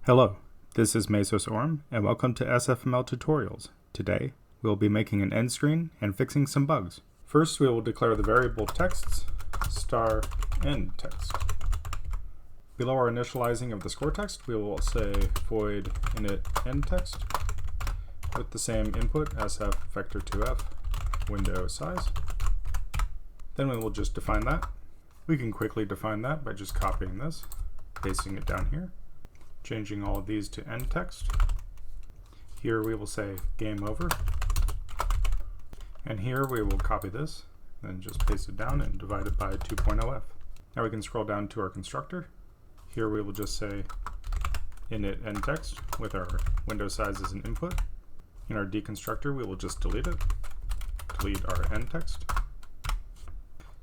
Hello, this is Mesos and welcome to SFML tutorials. Today, we will be making an end screen and fixing some bugs. First, we will declare the variable texts star end text. Below our initializing of the score text, we will say void init end text with the same input sf vector 2f window size. Then we will just define that. We can quickly define that by just copying this, pasting it down here, changing all of these to end text. Here we will say game over. And here we will copy this, then just paste it down and divide it by 2.0f. Now we can scroll down to our constructor. Here we will just say init end text with our window size as an input. In our deconstructor, we will just delete it. Delete our end text.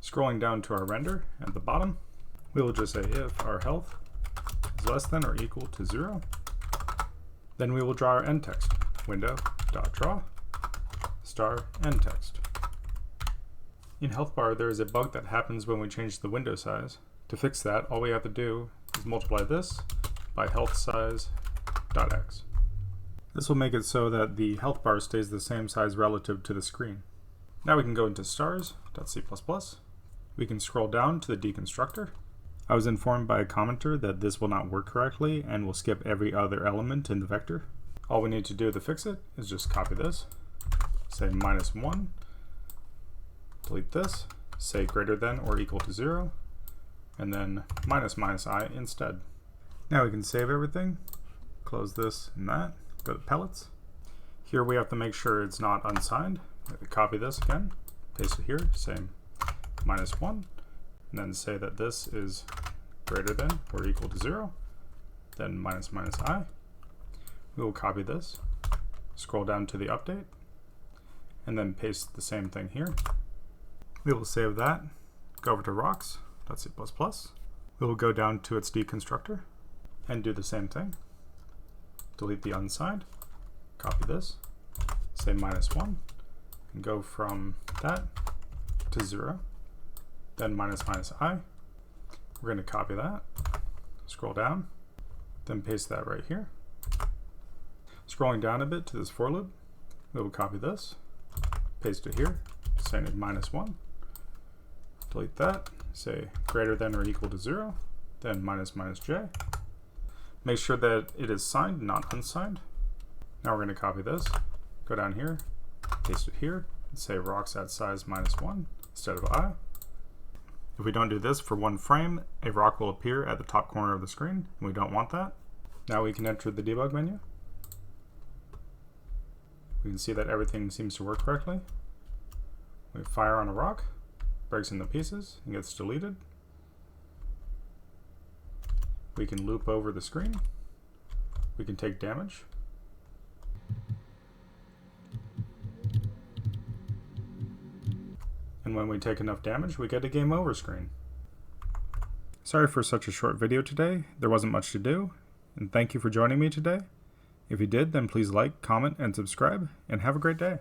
Scrolling down to our render at the bottom, we will just say if our health is less than or equal to 0, then we will draw our end text. Window.draw star end text. In health bar, there is a bug that happens when we change the window size. To fix that, all we have to do is multiply this by health size.x. This will make it so that the health bar stays the same size relative to the screen. Now we can go into stars.c++. We can scroll down to the deconstructor. I was informed by a commenter that this will not work correctly and will skip every other element in the vector. All we need to do to fix it is just copy this, say -1, delete this, say greater than or equal to 0, and then -i instead. Now we can save everything, close this and that, go to pellets. Here we have to make sure it's not unsigned. We have to copy this again, paste it here, same -1, and then say that this is greater than or equal to 0, then -i. We will copy this, scroll down to the update, and then paste the same thing here. We will save that, go over to rocks.c++. We will go down to its deconstructor and do the same thing. Delete the unsigned, copy this, say -1, and go from that to 0, then -i. We're going to copy that, scroll down, then paste that right here. Scrolling down a bit to this for loop, we will copy this, paste it here, saying it -1, delete that, say greater than or equal to 0, then -j. Make sure that it is signed, not unsigned. Now we're going to copy this, go down here, paste it here, and say rocks at size -1 instead of I. If we don't do this for one frame, a rock will appear at the top corner of the screen, and we don't want that. Now we can enter the debug menu. We can see that everything seems to work correctly. We fire on a rock, breaks into pieces, and gets deleted. We can loop over the screen. We can take damage. And when we take enough damage, we get a game over screen. Sorry for such a short video today. There wasn't much to do, and thank you for joining me today. If you did, then please like, comment, and subscribe, and have a great day.